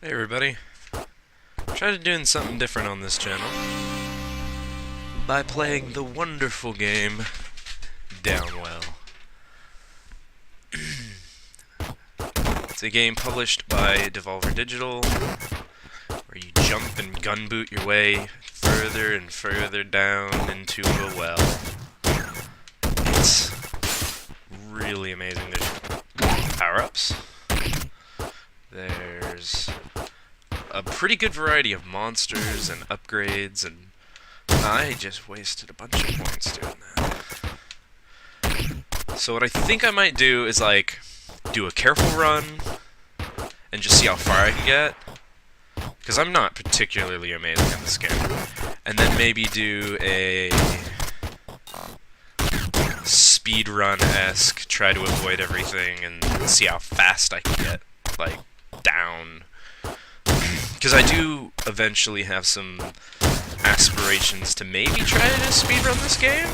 Hey everybody, tried doing something different on this channel by playing the wonderful game Downwell. It's a game published by Devolver Digital where you jump and gunboot your way further and further down into a well. It's really amazing. There's power-ups. There's a pretty good variety of monsters and upgrades, and I just wasted a bunch of points doing that. So what I think I might do is do a careful run and just see how far I can get, because I'm not particularly amazing at this game, and then maybe do a speedrun-esque, try to avoid everything and see how fast I can get down, because I do eventually have some aspirations to maybe try to speedrun this game.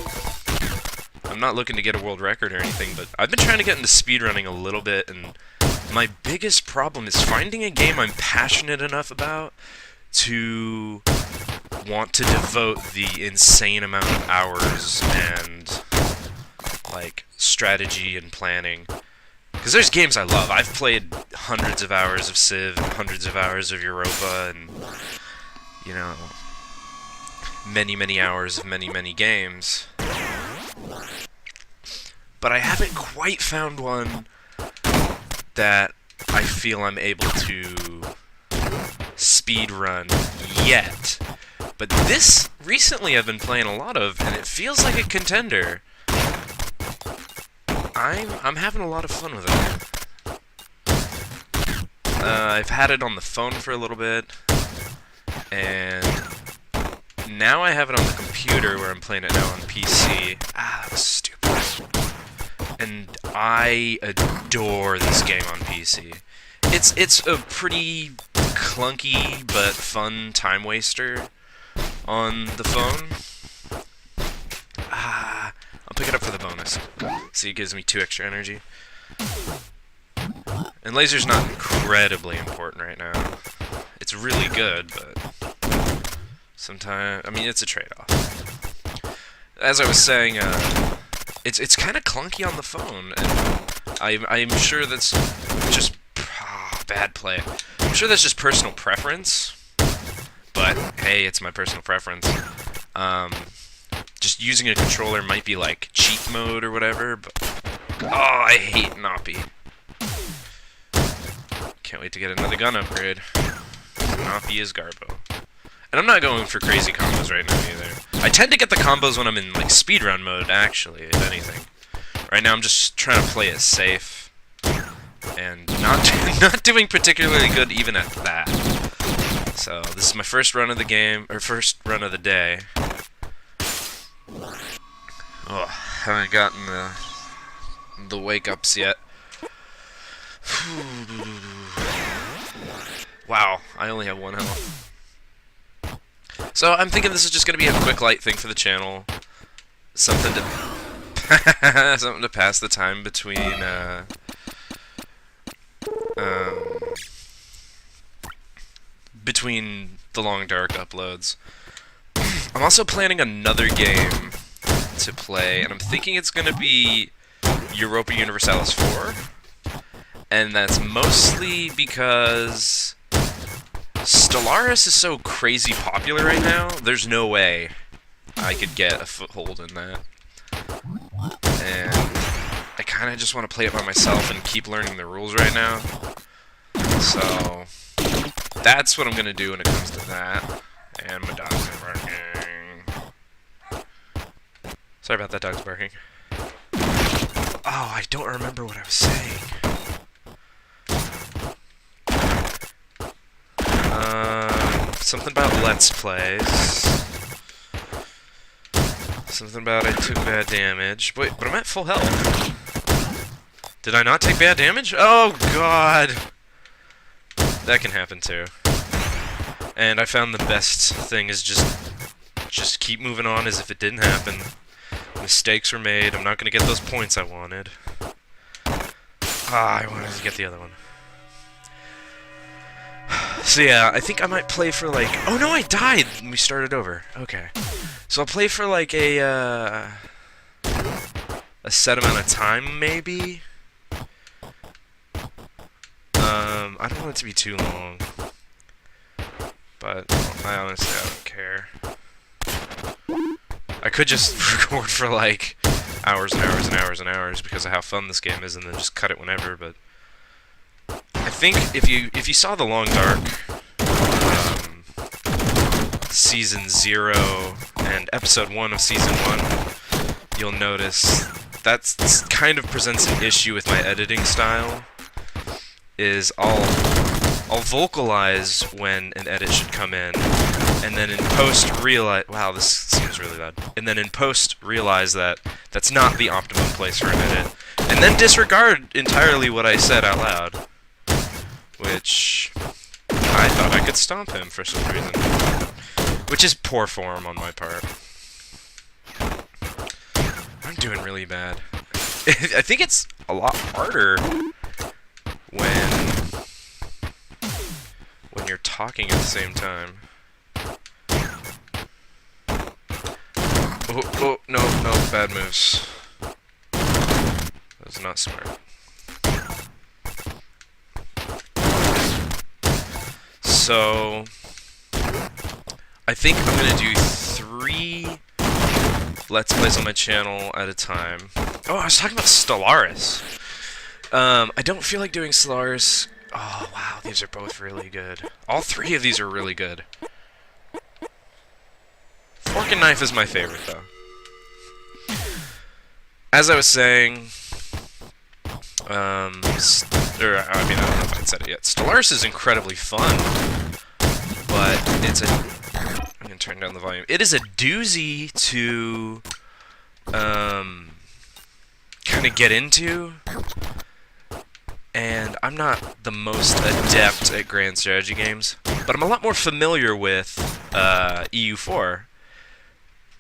I'm not looking to get a world record or anything, but I've been trying to get into speedrunning a little bit, and my biggest problem is finding a game I'm passionate enough about to want to devote the insane amount of hours and strategy and planning. Because there's games I love. I've played hundreds of hours of Civ, and hundreds of hours of Europa, and, many hours of many games. But I haven't quite found one that I feel I'm able to speedrun yet. But this, recently I've been playing a lot of, and it feels like a contender. I'm having a lot of fun with it. I've had it on the phone for a little bit, and now I have it on the computer where I'm playing it now on PC. That was stupid. And I adore this game on PC. It's a pretty clunky but fun time waster on the phone. I'll pick it up for the bonus. See, it gives me 2 extra energy. And laser's not incredibly important right now. It's really good, but sometimes, it's a trade-off. As I was saying, it's kind of clunky on the phone, and I'm sure that's just bad play. I'm sure that's just personal preference, but hey, it's my personal preference. Just using a controller might be cheat mode or whatever, but I hate Noppy. Can't wait to get another gun upgrade. Noppy is Garbo. And I'm not going for crazy combos right now either. I tend to get the combos when I'm in speedrun mode, actually, if anything. Right now I'm just trying to play it safe and not doing particularly good even at that. So this is my first run of the game, or first run of the day. Oh, haven't gotten the wake-ups yet. Wow, I only have 1 health. So I'm thinking this is just going to be a quick, light thing for the channel. Something to something to pass the time between between the long dark uploads. I'm also planning another game to play, and I'm thinking it's going to be Europa Universalis 4, and that's mostly because Stellaris is so crazy popular right now, there's no way I could get a foothold in that. And I kind of just want to play it by myself and keep learning the rules right now. So that's what I'm going to do when it comes to that. And my dog's barking. Sorry about that, dog's barking. Oh, I don't remember what I was saying. Something about Let's Plays. Something about I took bad damage. Wait, but I'm at full health. Did I not take bad damage? Oh, God! That can happen, too. And I found the best thing is just keep moving on as if it didn't happen. Mistakes were made. I'm not going to get those points I wanted. I wanted to get the other one. So yeah, I think I might play for like... Oh no, I died! And we started over. Okay. So I'll play for like a set amount of time, maybe? I don't want it to be too long. But I honestly, I don't care. I could just record for like hours and hours and hours and hours because of how fun this game is and then just cut it whenever, but... I think if you saw The Long Dark, Season 0 and Episode 1 of Season 1, you'll notice that kind of presents an issue with my editing style, is I'll vocalize when an edit should come in, and then in post realize... Wow, this seems really bad. And then in post realize that that's not the optimum place for an edit, and then disregard entirely what I said out loud. Which... I thought I could stomp him for some reason. Which is poor form on my part. I'm doing really bad. I think it's a lot harder when you're talking at the same time. Oh, no, bad moves. That was not smart. So, I think I'm going to do 3 Let's Plays on my channel at a time. Oh, I was talking about Stellaris. I don't feel like doing Stellaris. Oh, wow, these are both really good. All 3 of these are really good. Fork and Knife is my favorite, though. As I was saying, I don't know if I'd said it yet. Stellaris is incredibly fun, but it's a... I'm gonna turn down the volume. It is a doozy to, kind of get into, and I'm not the most adept at grand strategy games, but I'm a lot more familiar with EU4,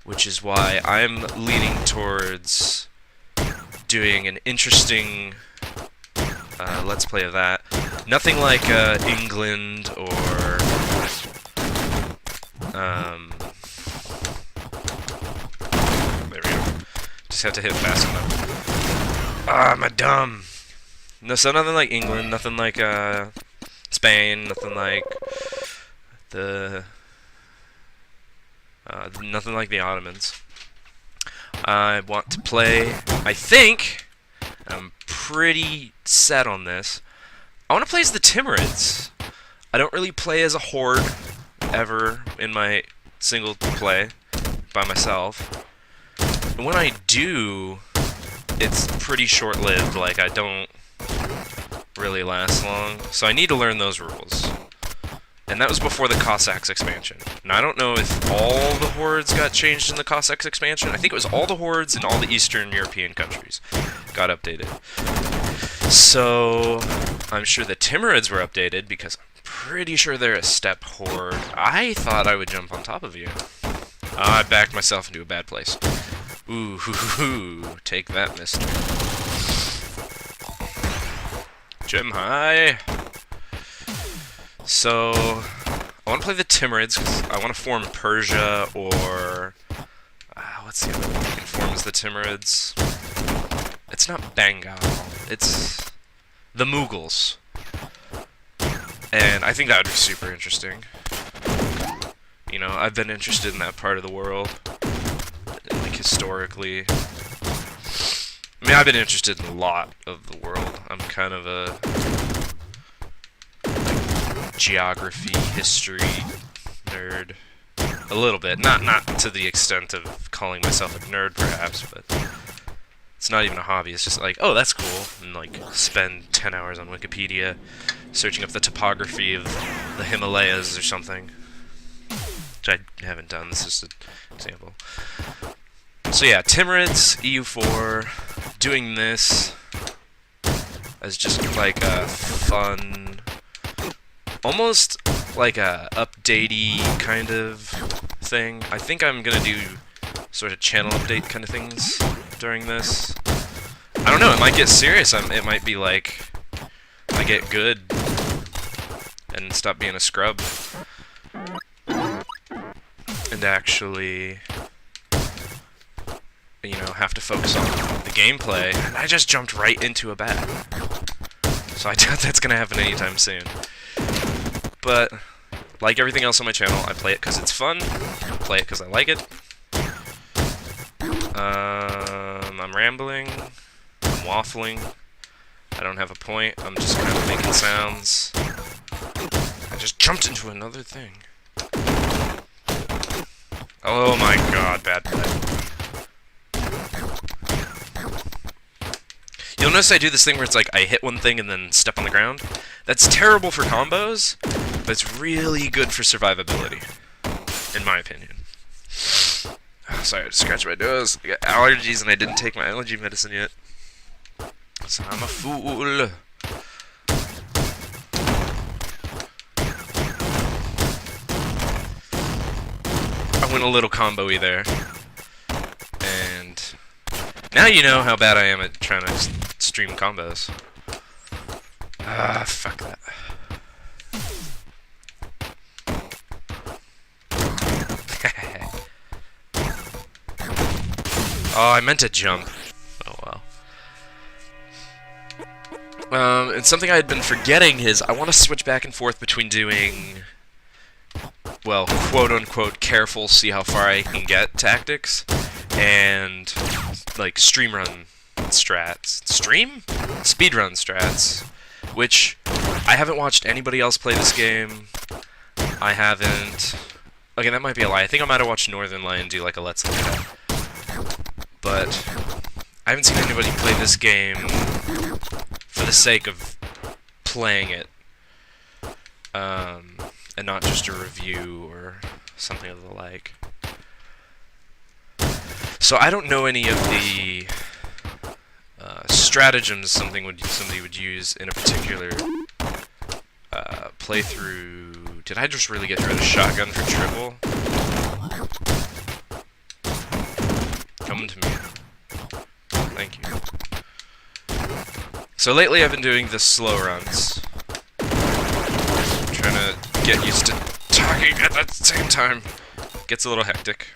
which is why I'm leaning towards doing an interesting Let's Play of that. Nothing like England or there we go. Just have to hit fast enough. Ah, am I dumb? No, so nothing like England, nothing like Spain, nothing like nothing like the Ottomans. I want to play, I think, I'm pretty set on this, I want to play as the Timurids. I don't really play as a horde ever in my single play by myself. And when I do, it's pretty short-lived, like I don't really last long. So I need to learn those rules. And that was before the Cossacks expansion. Now I don't know if all the hordes got changed in the Cossacks expansion. I think it was all the hordes in all the Eastern European countries got updated. So I'm sure the Timurids were updated because I'm pretty sure they're a steppe horde. I thought I would jump on top of you. I backed myself into a bad place. Ooh, hoo, hoo, hoo. Take that, mister. Gem high. So, I want to play the Timurids because I want to form Persia or... what's the other one I can form as the Timurids? It's not Bengal. It's the Mughals. And I think that would be super interesting. You know, I've been interested in that part of the world, like, historically. I mean, I've been interested in a lot of the world. I'm kind of a geography, history nerd. A little bit. Not to the extent of calling myself a nerd, perhaps, but it's not even a hobby. It's just like, oh, that's cool, and like spend 10 hours on Wikipedia searching up the topography of the Himalayas or something. Which I haven't done. This is an example. So yeah, Timurids, EU4, doing this as just like a fun, almost like a updatey kind of thing. I think I'm gonna do sort of channel update kind of things during this. I don't know, it might get serious. It might be like I get good and stop being a scrub and actually, you know, have to focus on the gameplay. And I just jumped right into a bat. So I doubt that's gonna happen anytime soon. But like everything else on my channel, I play it because it's fun. I play it because I like it. I'm rambling. I'm waffling. I don't have a point. I'm just kind of making sounds. I just jumped into another thing. Oh my god, bad play. You'll notice I do this thing where it's like I hit one thing and then step on the ground. That's terrible for combos, but it's really good for survivability, in my opinion. Oh, sorry, I just scratched my nose. I got allergies and I didn't take my allergy medicine yet. So I'm a fool. I went a little combo-y there. And now you know how bad I am at trying to stream combos. Ah, fuck that. Oh, I meant to jump. Oh well. And something I had been forgetting is I want to switch back and forth between doing, well, quote-unquote careful, see how far I can get tactics, and, like, streamrun strats. Speedrun strats, which I haven't watched anybody else play this game. I haven't... Okay, that might be a lie. I think I might have watched Northern Lion do, like, a Let's Play. But I haven't seen anybody play this game for the sake of playing it, and not just a review or something of the like. So I don't know any of the stratagems somebody would use in a particular playthrough. Did I just really get rid of shotgun for triple? Come to me. Thank you. So lately I've been doing the slow runs. I'm trying to get used to talking at the same time. Gets a little hectic.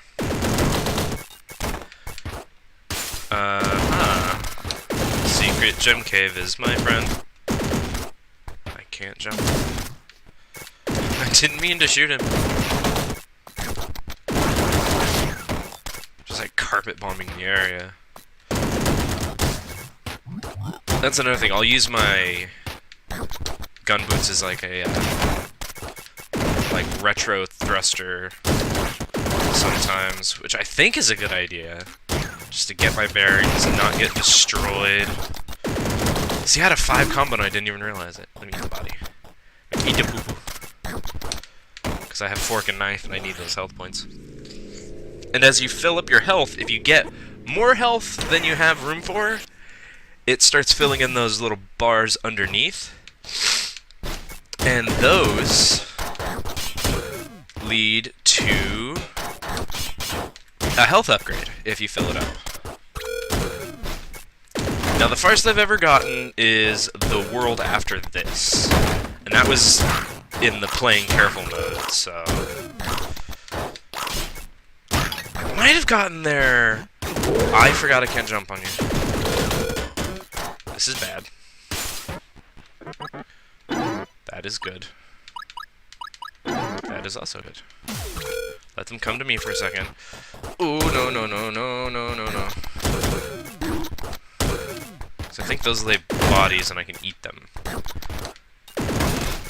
Secret gem cave is my friend. I can't jump. I didn't mean to shoot him. Just like carpet bombing the area. That's another thing. I'll use my gun boots as like a like retro thruster sometimes, which I think is a good idea, just to get my bearings and not get destroyed. See, I had a 5 combo and I didn't even realize it. Let me eat the body. Eat the poo-poo. Because I have fork and knife and I need those health points. And as you fill up your health, if you get more health than you have room for, it starts filling in those little bars underneath. And those lead to a health upgrade if you fill it up. Now, the farthest I've ever gotten is the world after this. And that was in the playing careful mode, so... I might have gotten there... I forgot I can't jump on you. This is bad. That is good. That is also good. Let them come to me for a second. Ooh, no, no, no, no, no, no, no. So I think those lay bodies and I can eat them.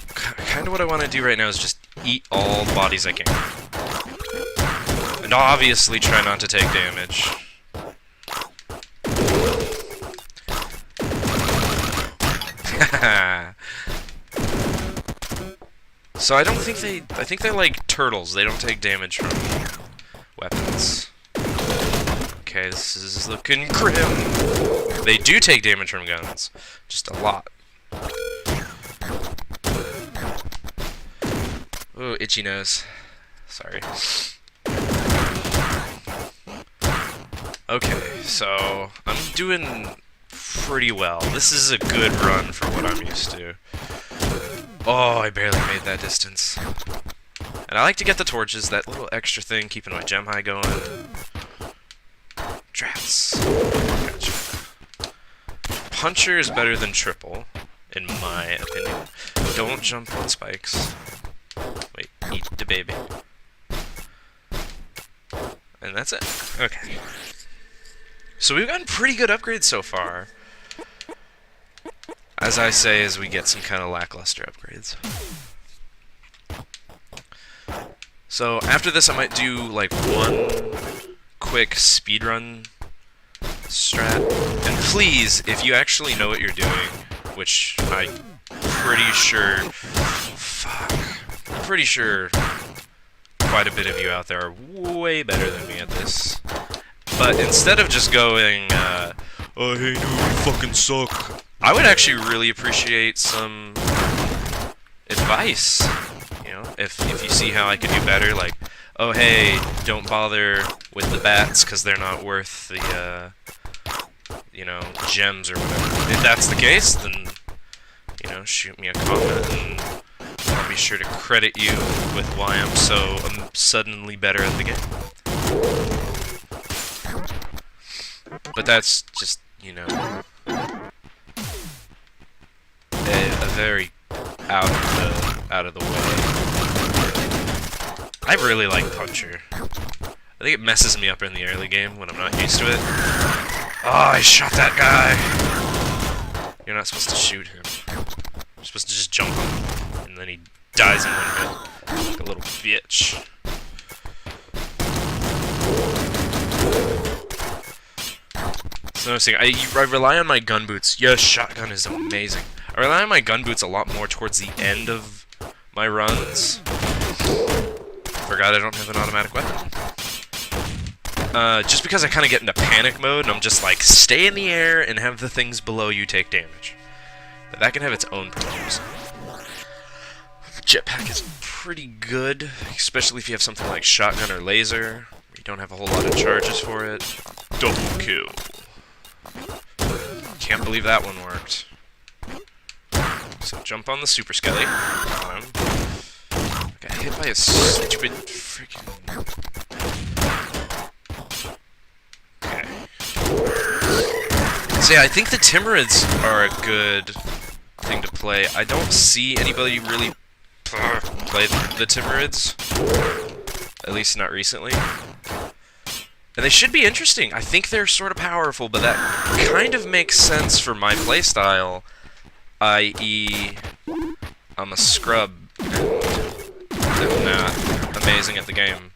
Kind of what I want to do right now is just eat all bodies I can. And obviously try not to take damage. So I don't think I think they like turtles. They don't take damage from weapons. Okay, this is looking grim. They do take damage from guns. Just a lot. Ooh, itchy nose. Sorry. Okay, so I'm doing pretty well. This is a good run for what I'm used to. Oh, I barely made that distance. And I like to get the torches, that little extra thing, keeping my gem high going. Drafts. Gotcha. Puncher is better than triple, in my opinion. Don't jump on spikes. Wait, eat the baby. And that's it. Okay. So we've gotten pretty good upgrades so far. As I say, as we get some kind of lackluster upgrades. So after this I might do like one quick speedrun strat. And please, if you actually know what you're doing, which I'm pretty sure... Fuck. I'm pretty sure quite a bit of you out there are way better than me at this. But instead of just going, oh hey dude, you fucking suck, I would actually really appreciate some advice. You know, if you see how I could do better, like, oh hey, don't bother with the bats because they're not worth the, you know, gems or whatever. If that's the case, then, you know, shoot me a comment and I'll be sure to credit you with why I'm so suddenly better at the game. But that's just, you know, a very out of the way. I really like Puncher. I think it messes me up in the early game when I'm not used to it. Oh, I shot that guy! You're not supposed to shoot him. You're supposed to just jump on him, and then he dies in one hit. Like a little bitch. So I rely on my gun boots. Yes, shotgun is amazing. I rely on my gun boots a lot more towards the end of my runs. Forgot I don't have an automatic weapon. Just because I kind of get into panic mode, and I'm just like, stay in the air and have the things below you take damage. But that can have its own problems. Jetpack is pretty good, especially if you have something like shotgun or laser, where you don't have a whole lot of charges for it. Double kill. Can't believe that one worked. So jump on the super skelly. Got hit by a stupid freaking... Okay. So yeah, I think the Timurids are a good thing to play. I don't see anybody really play the Timurids. At least not recently. And they should be interesting. I think they're sort of powerful, but that kind of makes sense for my playstyle. I.e., I'm a scrub, and I'm not amazing at the game.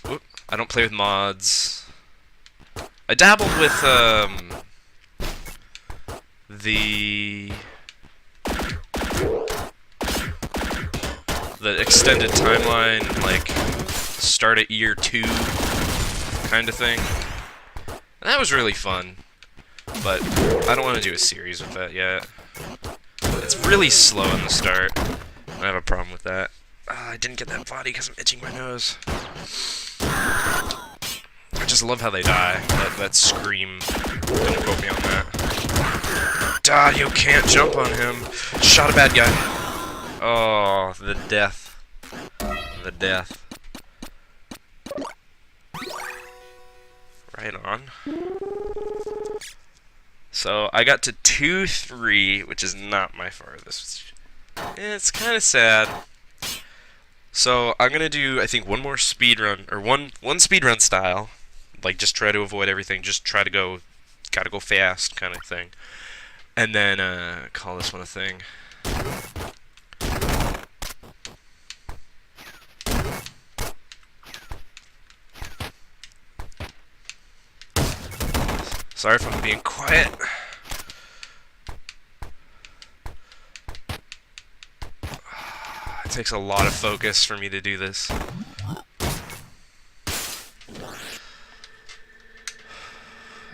Whoop. I don't play with mods. I dabbled with, the extended timeline, like, start at year 2 kind of thing. And that was really fun, but I don't want to do a series with that yet. It's really slow in the start. I have a problem with that. I didn't get that body because I'm itching my nose. I just love how they die. That scream. Don't quote me on that. Duh, you can't jump on him. Shot a bad guy. Oh, the death. The death. Right on. So I got to 2-3, which is not my farthest. It's kind of sad. So I'm gonna do, I think, one more speedrun, or one speedrun style, like just try to avoid everything, just try to go, gotta go fast kind of thing, and then call this one a thing. Sorry if I'm being quiet. It takes a lot of focus for me to do this.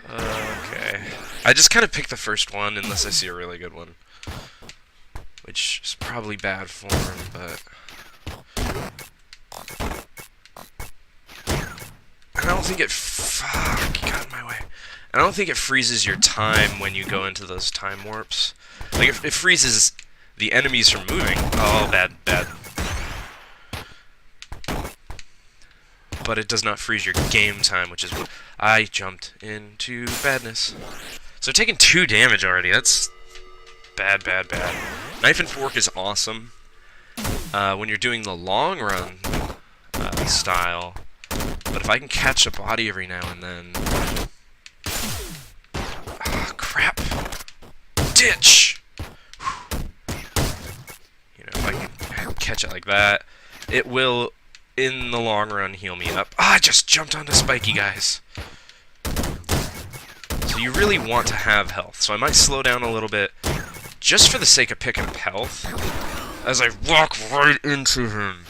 Okay. I just kind of pick the first one unless I see a really good one. Which is probably bad form, but... I don't think it... Fuck, you got in my way. I don't think it freezes your time when you go into those time warps. Like, it freezes the enemies from moving. Oh, bad, bad. But it does not freeze your game time, which is what I jumped into badness. So taking 2 damage already. That's bad, bad, bad. Knife and fork is awesome when you're doing the long run style. But if I can catch a body every now and then... Ah, crap. Ditch! You know, if I can catch it like that, it will, in the long run, heal me up. Ah, I just jumped onto spiky guys. So you really want to have health. So I might slow down a little bit, just for the sake of picking up health, as I walk right into him.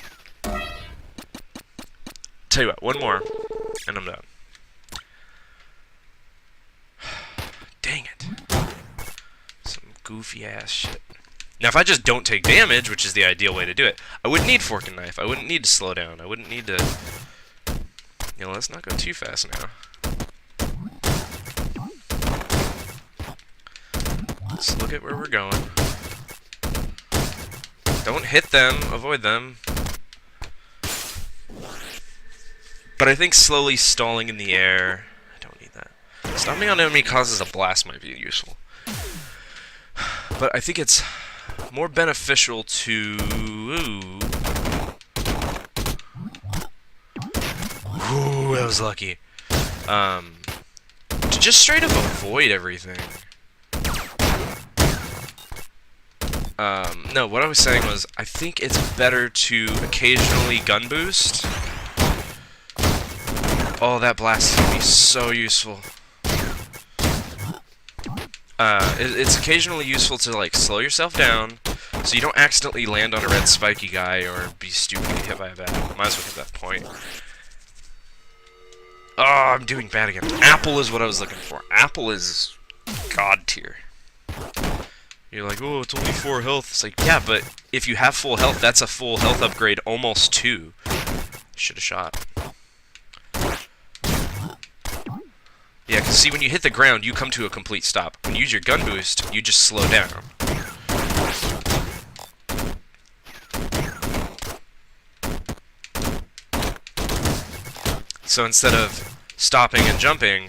Tell you what, one more, and I'm done. Dang it. Some goofy ass shit. Now, if I just don't take damage, which is the ideal way to do it, I wouldn't need fork and knife. I wouldn't need to slow down. I wouldn't need to... You know, let's not go too fast now. Let's look at where we're going. Don't hit them. Avoid them. But I think slowly stalling in the air... I don't need that. Stomping on enemy causes a blast might be useful. But I think it's more beneficial to... Ooh, that was lucky. To just straight up avoid everything. No, what I was saying was, I think it's better to occasionally gun boost. Oh, that blast can be so useful. It's occasionally useful to, like, slow yourself down, so you don't accidentally land on a red spiky guy or be stupidly hit by a bat. Might as well hit that point. Oh, I'm doing bad again. Apple is what I was looking for. Apple is god tier. You're like, oh, it's only 4 health. It's like, yeah, but if you have full health, that's a full health upgrade, almost 2. Should have shot. Yeah, because see, when you hit the ground, you come to a complete stop. When you use your gun boost, you just slow down. So instead of stopping and jumping,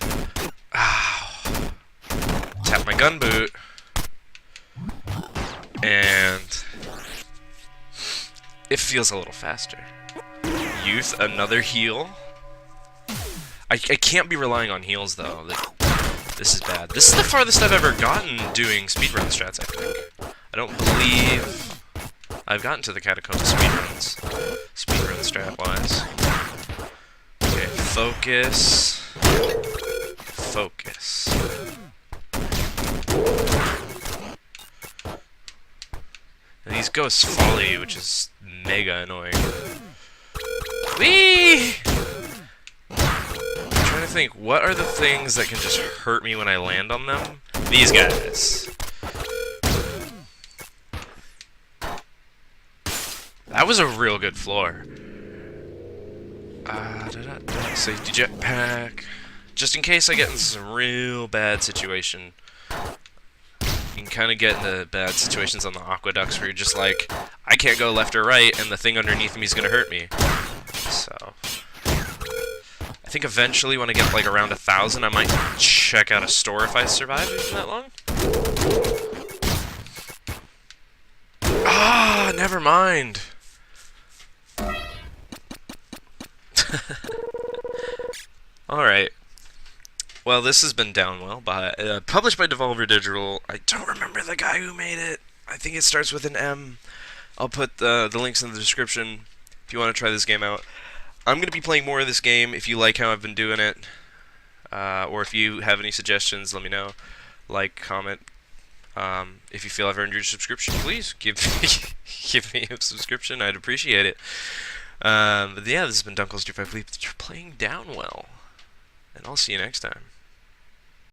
tap my gun boot, and it feels a little faster. Youth, another heal. I can't be relying on heals, though. This is bad. This is the farthest I've ever gotten doing speedrun strats, I think. I don't believe I've gotten to the Catacombs speedruns. Speedrun strat-wise. Okay, focus. Focus. And these ghosts follow you, which is mega annoying. Whee! I'm trying to think, what are the things that can just hurt me when I land on them? These guys. That was a real good floor. So jetpack. Just in case I get in some real bad situation. You can kind of get into bad situations on the aqueducts where you're just like, I can't go left or right, and the thing underneath me is going to hurt me. So, I think eventually when I get like around 1,000, I might check out a store if I survive even that long. Ah, never mind. Alright. Well, this has been Downwell, published by Devolver Digital. I don't remember the guy who made it. I think it starts with an M. I'll put the links in the description if you want to try this game out. I'm going to be playing more of this game if you like how I've been doing it. Or if you have any suggestions, let me know. Like, comment. If you feel I've earned your subscription, please give me a subscription. I'd appreciate it. But yeah, this has been Duncles. I believe that you're playing Downwell. And I'll see you next time.